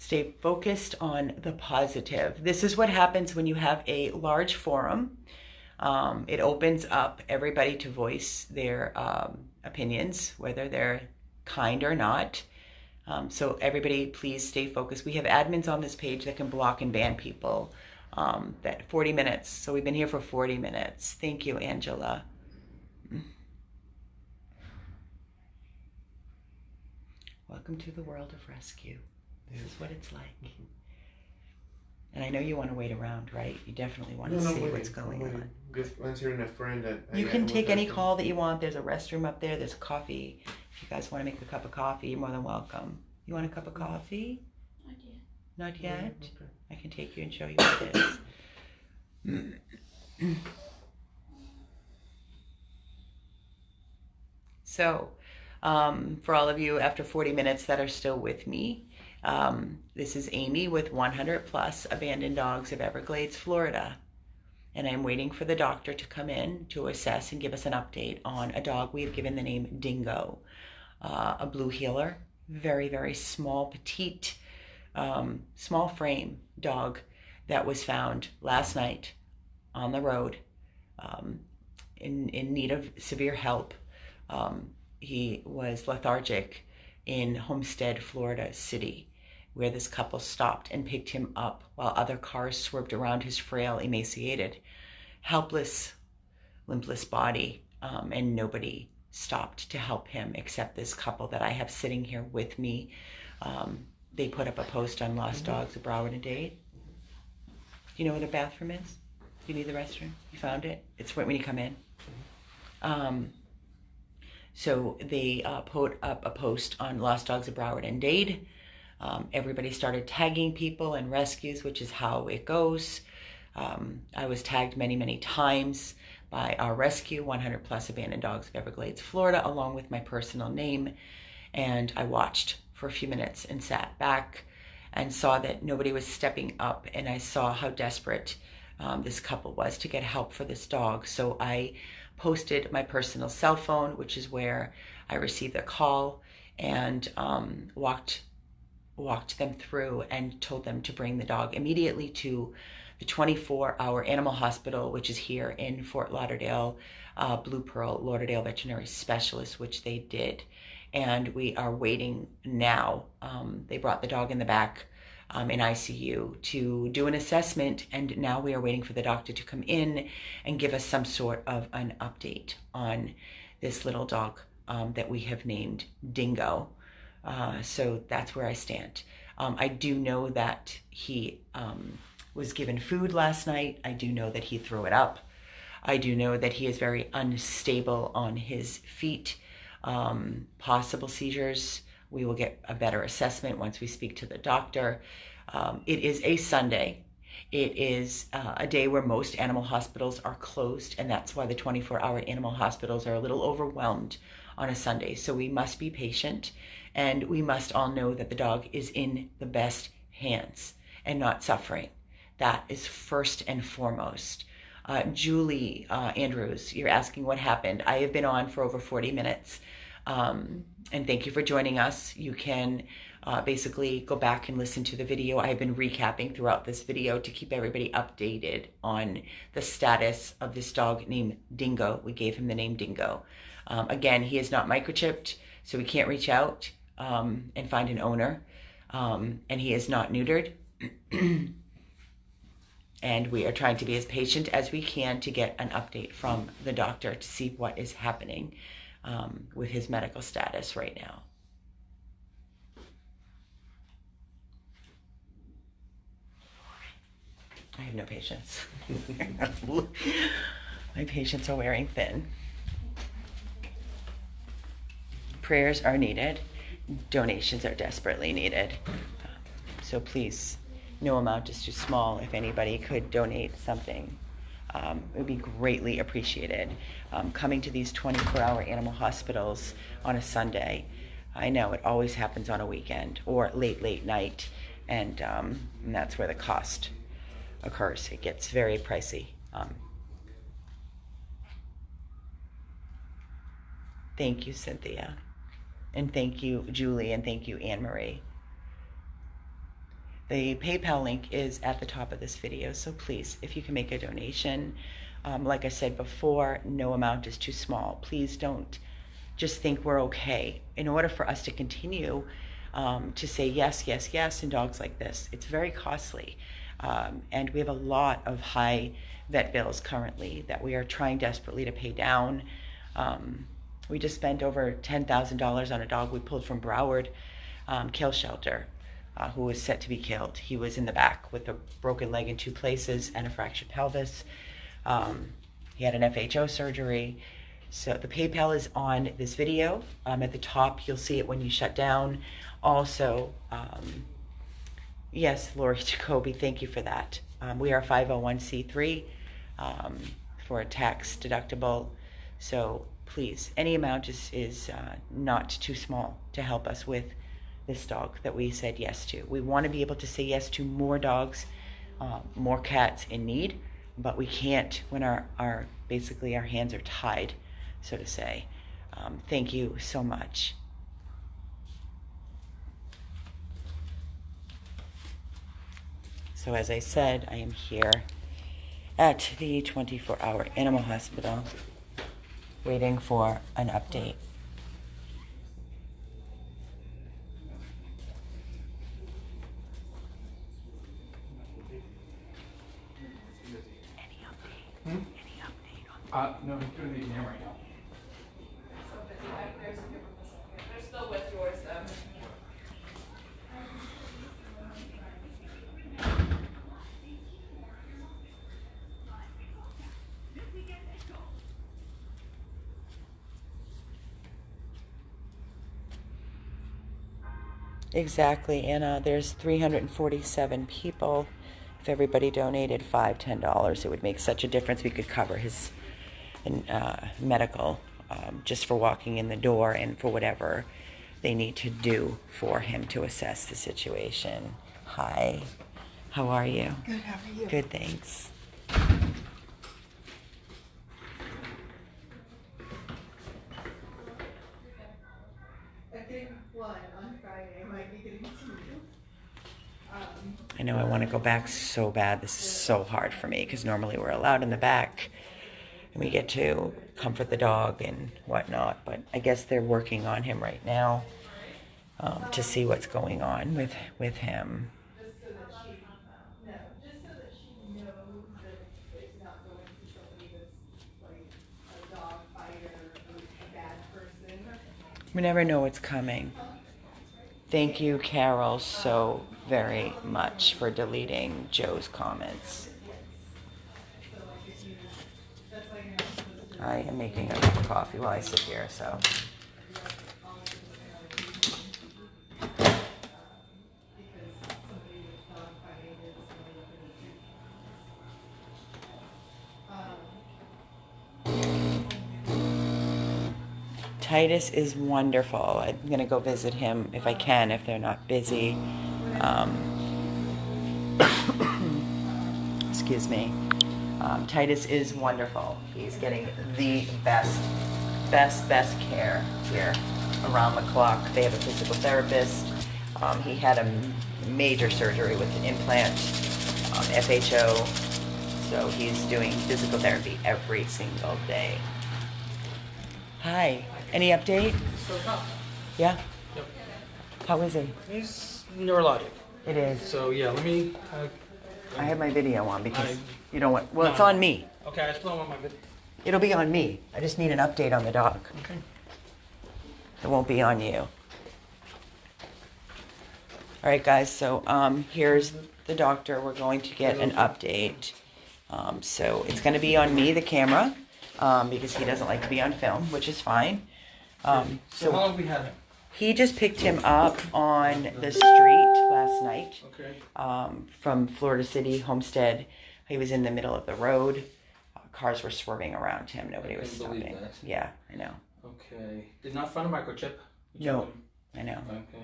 Stay focused on the positive. This is what happens when you have a large forum. It opens up everybody to voice their opinions, whether they're kind or not. So everybody, please stay focused. We have admins on this page that can block and ban people. That 40 minutes. So we've been here for 40 minutes. Thank you, Angela. Welcome to the world of rescue. This is what it's like. And I know you want to wait around, right? You definitely want to see what's going on. Just answering a friend that you can take any call that you want. There's a restroom up there. There's coffee. If you guys want to make a cup of coffee, you're more than welcome. You want a cup of coffee? Not yet. Not yet? Okay. I can take you and show you what it is. So, for all of you after 40 minutes that are still with me, this is Amy with 100 Plus Abandoned Dogs of Everglades, Florida. And I'm waiting for the doctor to come in to assess and give us an update on a dog we have given the name Dingo, a blue heeler, very, very small, petite, small frame dog that was found last night on the road in need of severe help. He was lethargic in Homestead, Florida City, where this couple stopped and picked him up while other cars swerved around his frail, emaciated, helpless, limpless body, and nobody stopped to help him except this couple that I have sitting here with me. They put up a post on Lost Dogs of Broward and Dade. Do you know where the bathroom is? Do you need the restroom? You found it? It's when you come in. So they put up a post on Lost Dogs of Broward and Dade. Everybody started tagging people and rescues, which is how it goes. I was tagged many, many times by our rescue, 100 Plus Abandoned Dogs of Everglades, Florida, along with my personal name. And I watched for a few minutes and sat back and saw that nobody was stepping up. And I saw how desperate this couple was to get help for this dog. So I posted my personal cell phone, which is where I received the call, and walked them through and told them to bring the dog immediately to the 24-hour animal hospital, which is here in Fort Lauderdale, Blue Pearl Lauderdale Veterinary Specialist, which they did. And we are waiting now. They brought the dog in the back in ICU to do an assessment, and now we are waiting for the doctor to come in and give us some sort of an update on this little dog that we have named Dingo. So that's where I stand. I do know that he was given food last night. I do know that he threw it up. I do know that he is very unstable on his feet. Possible seizures. We will get a better assessment once we speak to the doctor. It is a Sunday. It is a day where most animal hospitals are closed, and that's why the 24-hour animal hospitals are a little overwhelmed on a Sunday. So we must be patient, and we must all know that the dog is in the best hands and not suffering. That is first and foremost. Julie Andrews, you're asking what happened. I have been on for over 40 minutes. And thank you for joining us. You can basically go back and listen to the video. I have been recapping throughout this video to keep everybody updated on the status of this dog named Dingo. We gave him the name Dingo. Again, he is not microchipped, so we can't reach out and find an owner. And he is not neutered. And we are trying to be as patient as we can to get an update from the doctor to see what is happening with his medical status right now. I have no patience. My patients are wearing thin. Prayers are needed. Donations are desperately needed. So please, no amount is too small. If anybody could donate something, it would be greatly appreciated. Coming to these 24-hour animal hospitals on a Sunday, I know it always happens on a weekend or late night, and that's where the cost occurs. It gets very pricey. Thank you, Cynthia. And thank you, Julie, and thank you, Anne Marie. The PayPal link is at the top of this video, so please, if you can make a donation, like I said before, no amount is too small. Please don't just think we're okay. In order for us to continue to say yes, yes, yes in dogs like this, it's very costly. And we have a lot of high vet bills currently that we are trying desperately to pay down. We just spent over $10,000 on a dog we pulled from Broward kill shelter, who was set to be killed. He was in the back with a broken leg in 2 places and a fractured pelvis. He had an FHO surgery. So the PayPal is on this video. At the top, you'll see it when you shut down. Also, yes, Lori Jacoby, thank you for that. We are 501c3 for a tax deductible. So please, any amount is not too small to help us with this dog that we said yes to. We want to be able to say yes to more dogs, more cats in need, but we can't when our basically our hands are tied, so to say. Thank you so much. So as I said, I am here at the 24-hour animal hospital waiting for an update. Any update? Any update on No, he's doing the exam right now. They're still with yours, though. Exactly, Anna. There's 347 people. If everybody donated $5, $10, it would make such a difference. We could cover his medical just for walking in the door and for whatever they need to do for him to assess the situation. Hi, how are you? Good, how are you? Good, thanks. I'm getting one on Friday. I might be getting 2. I know I want to go back so bad. This is so hard for me because normally we're allowed in the back and we get to comfort the dog and whatnot. But I guess they're working on him right now to see what's going on with him. Just so that she, no, just so that she knows that it's not going to somebody that's like a dog fighter or a bad person. We never know what's coming. Thank you, Carol, so very much for deleting Joe's comments. I am making a cup of coffee while I sit here, so. Titus is wonderful. I'm going to go visit him if I can, if they're not busy. Excuse me. Titus is wonderful. He's getting the best care here around the clock. They have a physical therapist. He had a major surgery with an implant, FHO. So he's doing physical therapy every single day. Hi. Any update? So tough. Yeah? Yep. How is he? He's neurologic. It is. So yeah, let me. I have my video on because I- you don't want. Well, it's on me. Okay, I still want my video. It'll be on me. I just need an update on the dog. Okay. It won't be on you. All right, guys. So here's the doctor. We're going to get an update. So it's going to be on me, the camera, because he doesn't like to be on film, which is fine. So how long have we had him? He just picked him up on the street last night. Okay. From Florida City, Homestead. He was in the middle of the road. Cars were swerving around him. Nobody was couldn't believe stopping. that. Yeah, I know. Okay. Did not find a microchip? No, I know. Okay.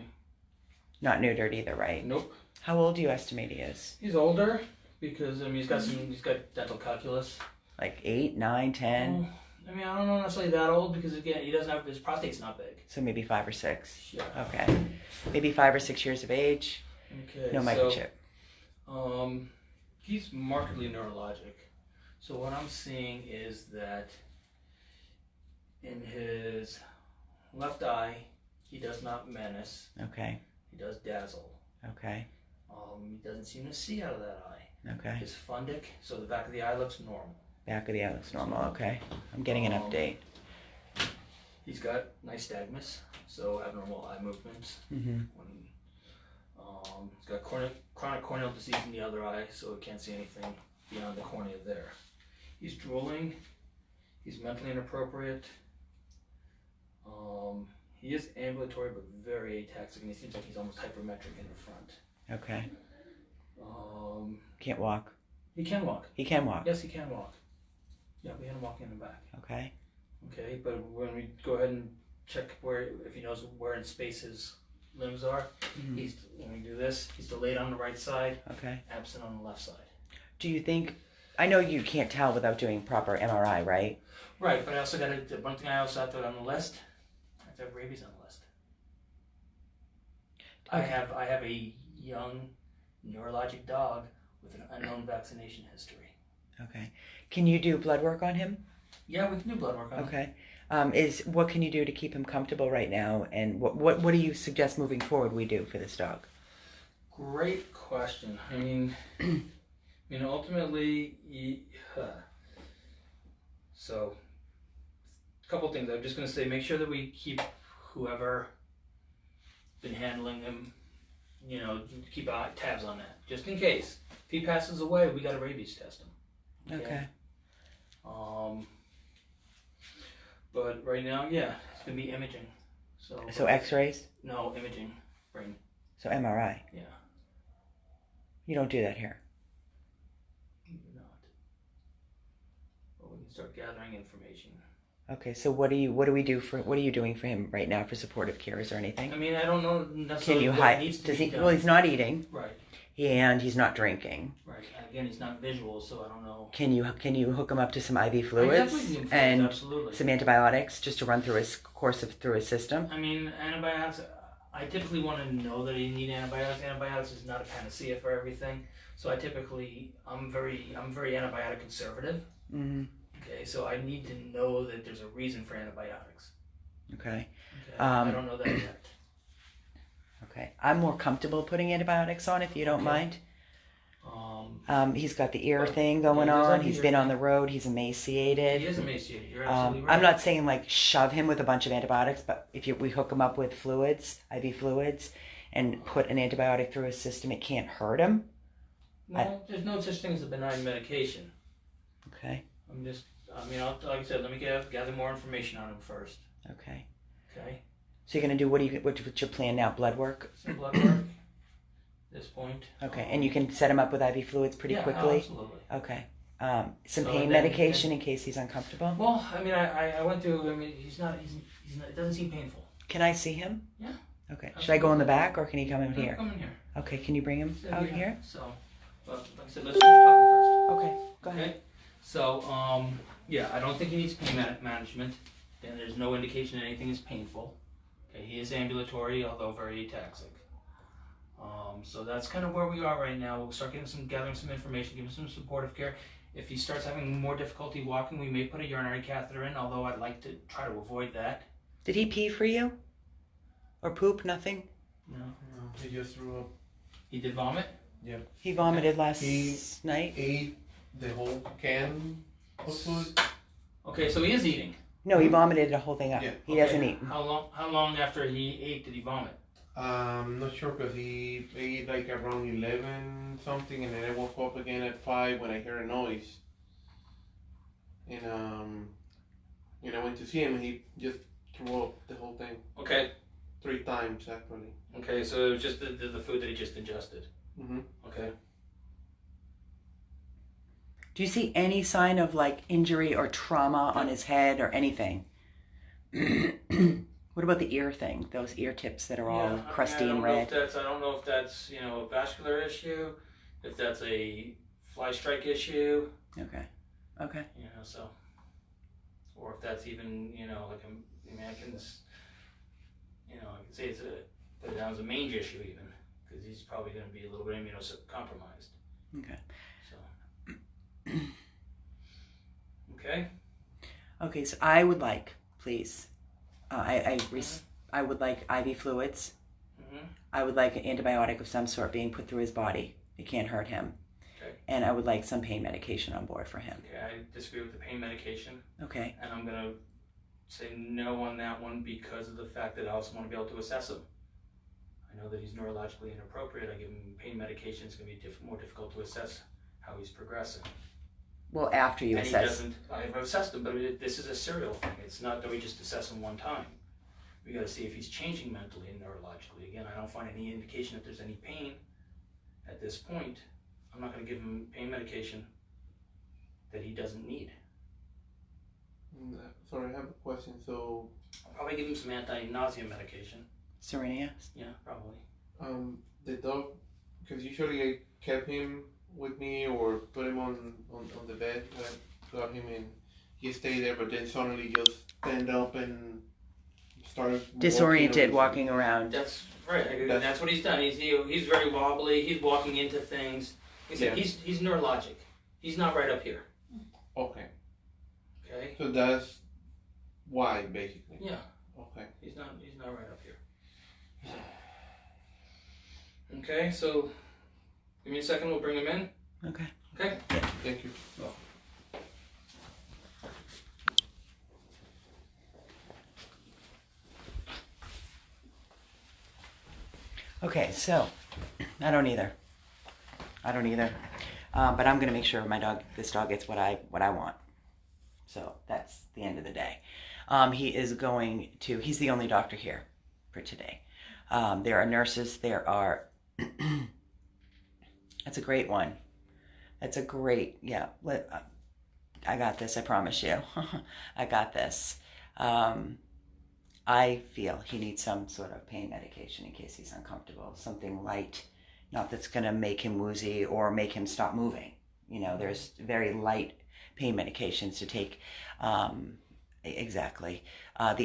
Not neutered either, right? Nope. How old do you estimate he is? He's older because he's got dental calculus. Like 8, 9, 10? I mean, I don't know necessarily that old because again, he doesn't have his prostate's not big. So maybe 5 or 6. Yeah. Okay. Maybe 5 or 6 years of age. Okay. No microchip. He's markedly neurologic. So what I'm seeing is that in his left eye, he does not menace. Okay. He does dazzle. Okay. He doesn't seem to see out of that eye. Okay. His fundic, so the back of the eye looks normal. Back of the eye looks normal. Okay. I'm getting an update. He's got nystagmus, so abnormal eye movements. Mm-hmm. He's got chronic corneal disease in the other eye, so he can't see anything beyond the cornea there. He's drooling. He's mentally inappropriate. He is ambulatory but very ataxic, and he seems like he's almost hypermetric in the front. Okay. Can't walk. He can walk. He can walk. Yes, he can walk. Yeah, we had him walk in the back. Okay. Okay, but when we go ahead and check if he knows where in space his limbs are, when we do this, he's delayed on the right side, Okay. absent on the left side. Do you think, I know you can't tell without doing proper MRI, right? Right, but I also got one thing I also have to put on the list. I have to have rabies on the list. Okay. I have a young neurologic dog with an unknown vaccination history. Okay. Can you do blood work on him? Yeah, we can do blood work on him. Okay. What can you do to keep him comfortable right now, and what do you suggest moving forward we do for this dog? Great question. I mean, ultimately, so a couple things. I'm just going to say, make sure that we keep whoever been handling him, keep tabs on that, just in case. If he passes away, we got to rabies test him. Okay. But right now, yeah, it's going to be imaging. So X-rays? No, imaging, brain. So MRI? Yeah. You don't do that here? We do not. But we can start gathering information. Okay, so what are you doing for him right now for supportive care? Is there anything? I mean, I don't know necessarily Can you what hide? needs to Does be he? done. Well, he's not eating. Right. And he's not drinking. Right. Again, he's not visual, so I don't know. Can you hook him up to some IV I fluids definitely can fluids, and absolutely. some antibiotics just to run through his through his system? I mean, antibiotics. I typically want to know that he needs antibiotics. Antibiotics is not a panacea for everything, so I'm very antibiotic conservative. Mm-hmm. Okay, so I need to know that there's a reason for antibiotics. Okay. I don't know that yet. Okay. I'm more comfortable putting antibiotics on if you don't mind. He's got the ear thing going on. He's been on the road. He's emaciated. He is emaciated. You're absolutely right. I'm not saying like shove him with a bunch of antibiotics, but if we hook him up with fluids, IV fluids, and put an antibiotic through his system, it can't hurt him. No, there's no such thing as a benign medication. Okay. Like I said, let me gather more information on him first. Okay. Okay. So you're gonna do what's your plan now? Blood work? Some blood work. At this point. Okay, and you can set him up with IV fluids pretty quickly? Absolutely. Okay. Some pain medication in case he's uncomfortable? Well, I mean, I went through, he's not, it doesn't seem painful. Can I see him? Yeah. Okay. Should I go in the back or can he come in here? Come in here. Okay, can you bring him out here? So, like I said, let's finish talking first. Okay, go ahead. Okay. So, yeah, I don't think he needs pain management. And there's no indication that anything is painful. Okay, he is ambulatory, although very ataxic. So that's kind of where we are right now. We'll start gathering some information, give him some supportive care. If he starts having more difficulty walking, we may put a urinary catheter in, although I'd like to try to avoid that. Did he pee for you? Or poop? Nothing? No. No, he just threw up. He did vomit? Yeah. He vomited last He night? ate the whole can of food. Okay, so he is eating. No, he vomited the whole thing up. Yeah. He Okay. hasn't eaten. How long after he ate did he vomit? I'm not sure because he ate like around 11 something, and then I woke up again at 5 when I heard a noise. And I went to see him, and he just threw up the whole thing. Okay. 3 times actually. Okay, so it was just the food that he just ingested. Mm-hmm. Okay. Do you see any sign of like injury or trauma on his head or anything? What about the ear thing? Those ear tips that are all crusty and red. I don't know if that's a vascular issue, if that's a fly strike issue. Okay. Okay. So, or if that's even I can say put it down as a mange issue even. because he's probably going to be a little bit immunocompromised. Okay. So, okay. Okay, so I would like, please, I would like IV fluids. Mm-hmm. I would like an antibiotic of some sort being put through his body. It can't hurt him. Okay. And I would like some pain medication on board for him. Okay, I disagree with the pain medication. Okay. And I'm going to say no on that one because of the fact that I also want to be able to assess him. I know that he's neurologically inappropriate. I give him pain medication. It's going to be more difficult to assess how he's progressing. Well, after you and assess. He doesn't. I've assessed him, but this is a serial thing. It's not that we just assess him one time. We got to see if he's changing mentally and neurologically. Again, I don't find any indication that there's any pain at this point. I'm not going to give him pain medication that he doesn't need. Sorry, I have a question. So, I'll probably give him some anti-nausea medication. Serenia? Yeah, probably. the dog, because usually I kept him with me or put him on the bed when I got him and he stayed there, but then suddenly just stand up and start Disoriented, walking around. That's right. That's what he's done. He's very wobbly. He's walking into things. He's neurologic. He's not right up here. Okay. Okay. So that's why, basically. Yeah. Okay. He's not right up here. Okay, so give me a second. We'll bring him in. Okay. Okay. Thank you. Okay, so I don't either. But I'm gonna make sure this dog gets what I want. So that's the end of the day. He's the only doctor here for today. There are nurses, that's a great one. That's a great, yeah. I got this, I promise you. I got this. I feel he needs some sort of pain medication in case he's uncomfortable. Something light, not that's going to make him woozy or make him stop moving. You know, there's very light pain medications to take the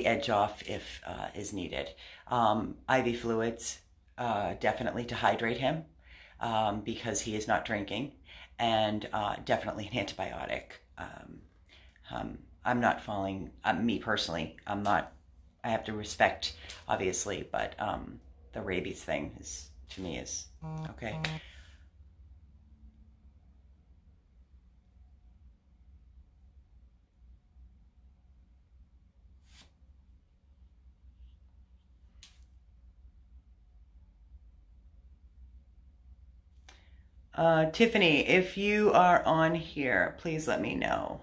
edge off if is needed. IV fluids, definitely to hydrate him because he is not drinking, and definitely an antibiotic. I'm not falling, me personally, I'm not, I have to respect, obviously, but the rabies thing is, to me, is okay. Tiffany, if you are on here, please let me know.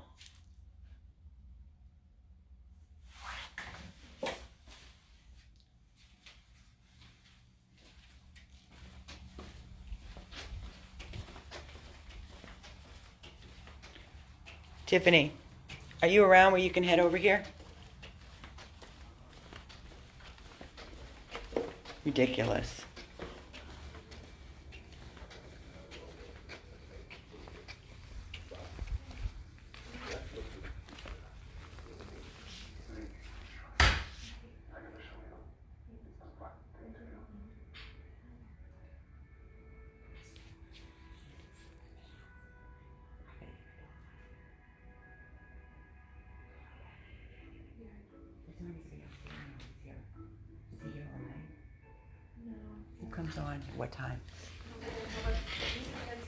Tiffany, are you around where you can head over here? Ridiculous. Who comes on at what time? It's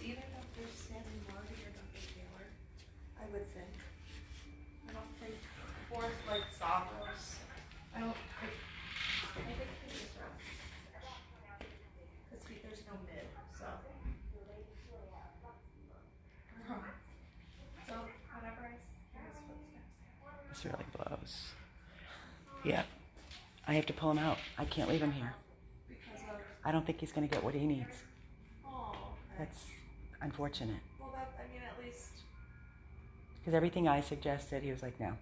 either Dr. Stanley Marty or Dr. Taylor, I would think. I don't think, or like Stavros. I think he just runs. Because there's no mid, so. So, whatever I hear his footsteps. This really blows. Yeah. I have to pull him out. I can't leave him here. Because of, I don't think he's going to get what he needs. oh, That's unfortunate. well, that, I mean, at least, Because everything I suggested, he was like, no.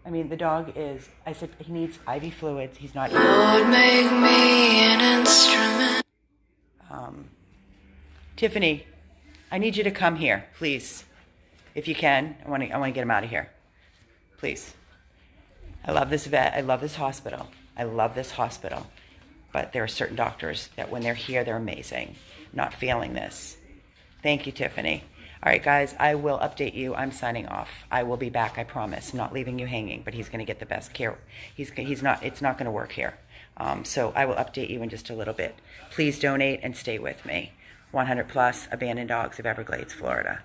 I mean, the dog is, I said, he needs IV fluids. He's not. Lord, make me an instrument. Tiffany, I need you to come here, please. If you can. I want to get him out of here. Please. I love this vet. I love this hospital. I love this hospital. But there are certain doctors that when they're here, they're amazing. Not feeling this. Thank you, Tiffany. All right, guys, I will update you. I'm signing off. I will be back, I promise. Not leaving you hanging, but he's going to get the best care. It's not going to work here. So I will update you in just a little bit. Please donate and stay with me. 100 plus abandoned dogs of Everglades, Florida.